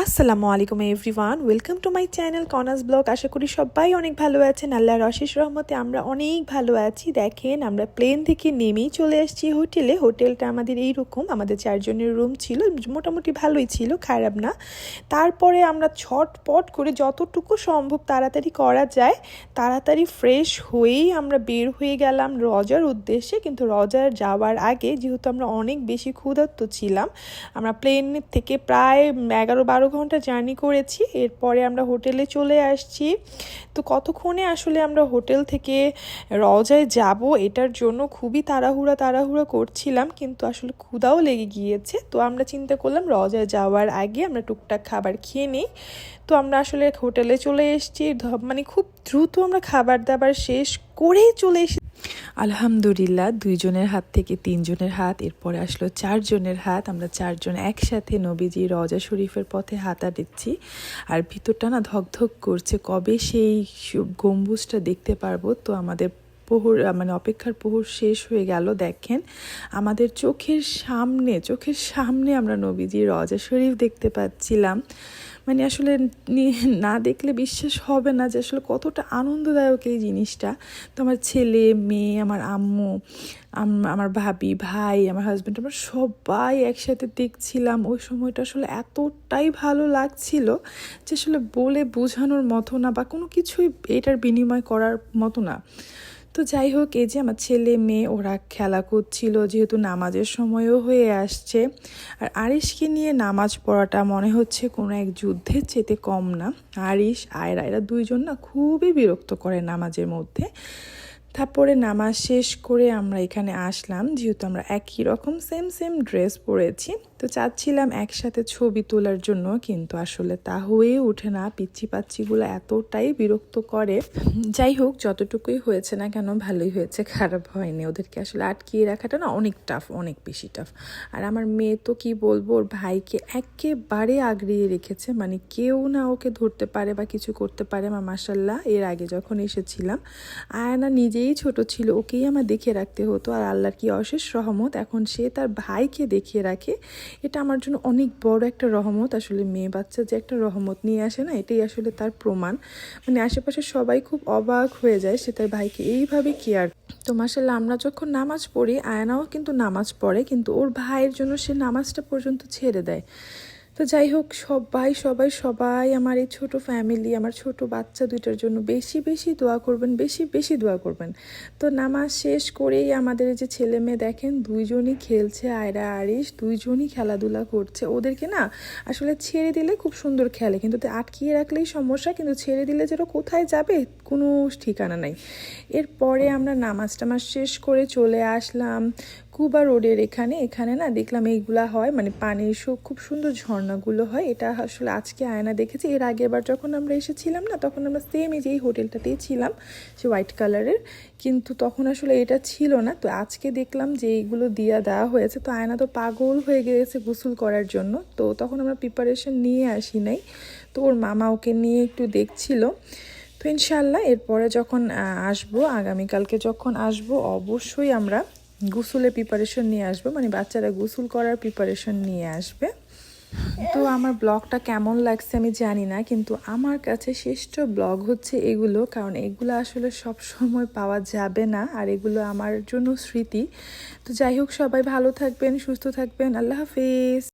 আসসালামু আলাইকুম everyone, welcome to my channel কনাস ব্লগ। আশা করি সবাই অনেক ভালো আছেন। আল্লাহর অশেষ রহমতে আমরা অনেক ভালো আছি। দেখেন, আমরা প্লেন থেকে নেমেই চলে আসছি হোটেলে। হোটেলটা আমাদের এইরকম, আমাদের 4 জনের রুম ছিল, মোটামুটি ভালোই ছিল, খারাপ না। তারপরে আমরা ছটপট করে যতটুকু সম্ভব তাড়াতাড়ি করা যায় তাড়াতাড়ি ফ্রেশ হয়েই আমরা বের হয়ে গেলাম রজার উদ্দেশ্যে। কিন্তু রজার যাওয়ার আগে, যেহেতু আমরা অনেক বেশি ক্ষুধার্ত ছিলাম, আমরা প্লেন থেকে প্রায় 11-12 ঘন্টা জার্নি করেছি। এরপরে আমরা হোটেলে চলে আসছি। তো কতক্ষণে আসলে আমরা হোটেল থেকে রজায় যাব এটার জন্য খুবই তাড়াহুড়া করছিলাম, কিন্তু আসলে ক্ষুধাও লেগে গিয়েছে। তো আমরা চিন্তা করলাম রজায় যাওয়ার আগে আমরা টুকটাক খাবার খেয়ে নিই। তো আমরা আসলে হোটেলে চলে এসেছি, মানে খুব দ্রুত আমরা খাবার দাবার শেষ করেই চলে এসেছি। আলহামদুলিল্লাহ, 2 জনের হাত থেকে 3 জনের হাত, এরপরে আসলো 4 জনের হাত। আমরা 4 জন একসাথে নবীজি রওজা শরীফের পথে হাঁটা দিচ্ছি। আর ভিতরটা না ধকধক করছে, কবে সেই গম্বুজটা দেখতে পারবো। তো আমাদের প্রহর, মানে অপেক্ষার প্রহর শেষ হয়ে গেল। দেখেন, আমাদের চোখের সামনে আমরা নবীজি রওজা শরীফ দেখতে পাচ্ছিলাম। মানে আসলে না দেখলে বিশ্বাস হবে না যে আসলে কতটা আনন্দদায়ক এই জিনিসটা। তো আমার ছেলে, মেয়ে, আমার আম্মু, আমার ভাবি, ভাই, আমার হাজব্যান্ড, আমরা সবাই একসাথে দেখছিলাম। ওই সময়টা আসলে এতটাই ভালো লাগছিল যে আসলে বলে বোঝানোর মতো না, বা কোনো কিছুই এটার বিনিময় করার মতো না। তো যাই হোক, এই যে আমার ছেলে মেয়ে ওরা খেলা করছিল, যেহেতু নামাজের সময়ও হয়ে আসছে। আর আরিশকে নিয়ে নামাজ পড়াটা মনে হচ্ছে কোনো এক যুদ্ধের চেতে কম না। আরিশ, আয়রা, এরা 2 জন না খুবই বিরক্ত করে নামাজের মধ্যে। তারপরে নামাজ শেষ করে আমরা এখানে আসলাম, যেহেতু আমরা একই রকম সেম ড্রেস পরেছি। তো চাচ্ছিলাম একসাথে ছবি তোলার জন্য, কিন্তু আসলে তা হয়ে ওঠে না। পিচ্ছি পাচ্ছিগুলো এতটাই বিরক্ত করে। যাই হোক, যতটুকুই হয়েছে না কেন ভালোই হয়েছে, খারাপ হয়নি। ওদেরকে আসলে আটকিয়ে রাখাটা না অনেক টাফ, অনেক বেশি টাফ। আর আমার মেয়ে তো কি বলবো, ওর ভাইকে একেবারে আগড়িয়ে রেখেছে, মানে কেউ না ওকে ধরতে পারে বা কিছু করতে পারে। আমার মাশাল্লাহ, এর আগে যখন এসেছিলাম আয়না নিজেই ছোট ছিল, ওকেই আমার দেখে রাখতে হতো। আর আল্লাহর কি অশেষ রহমত, এখন সে তার ভাইকে দেখিয়ে রাখে। এটা আমার জন্য অনেক বড় একটা রহমত। আসলে মেয়ে বাচ্চা যে একটা রহমত নিয়ে আসে না, এটাই আসলে তার প্রমাণ। মানে আশেপাশে সবাই খুব অবাক হয়ে যায় সে তার ভাইকে এইভাবে কেয়ার। তো মাশাল্লাহ, আমরা যখন নামাজ পড়ি, আয়নাও কিন্তু নামাজ পড়ে, কিন্তু ওর ভাইয়ের জন্য সে নামাজটা পর্যন্ত ছেড়ে দেয়। তো যাই হোক, সবাই আমার এই ছোট ফ্যামিলি, আমার ছোট বাচ্চা 2টার জন্য বেশি দোয়া করবেন, বেশি দোয়া করবেন। তো নামাজ শেষ করেই আমাদের যে ছেলে মেয়ে দেখেন 2 জনই খেলছে, আয়রা আরিশ 2 জনই খেলাধুলা করছে। ওদেরকে না আসলে ছেড়ে দিলে খুব সুন্দর খেলে, কিন্তু আটকিয়ে রাখলেই সমস্যা। কিন্তু ছেড়ে দিলে যেটা কোথায় যাবে কোনো ঠিকানা নাই। এরপরে আমরা নামাজ টামাজ শেষ করে চলে আসলাম কুবা রোডের এখানে না দেখলাম এইগুলা হয়, মানে পানির খুব সুন্দর ঝর্ণাগুলো হয়। এটা আসলে আজকে আয়না দেখেছি। এর আগের যখন আমরা এসেছিলাম না, তখন আমরা সেম এই যে এই হোটেলটাতেই ছিলাম, সে হোয়াইট কালারের, কিন্তু তখন আসলে এটা ছিল না। তো আজকে দেখলাম যে এইগুলো দেওয়া হয়েছে। তো আয়না তো পাগল হয়ে গেছে গোসল করার জন্য। তো তখন আমরা প্রিপারেশন নিয়ে আসি নাই, তো ওর মামা ওকে নিয়ে একটু দেখছিল। তো ইনশাল্লাহ এরপরে যখন আসবো, আগামীকালকে যখন আসবো, অবশ্যই আমরা গোসলের প্রিপারেশন নিয়ে আসবো, মানে বাচ্চারা গোসল করার প্রিপারেশন নিয়ে আসবে। তো আমার ব্লগটা কেমন লাগছে আমি জানি না, কিন্তু আমার কাছে শ্রেষ্ঠ ব্লগ হচ্ছে এগুলো, কারণ এগুলো আসলে সব সময় পাওয়া যাবে না, আর এগুলো আমার জন্য স্মৃতি। তো যাই হোক, সবাই ভালো থাকবেন, সুস্থ থাকবেন। আল্লাহ হাফেজ।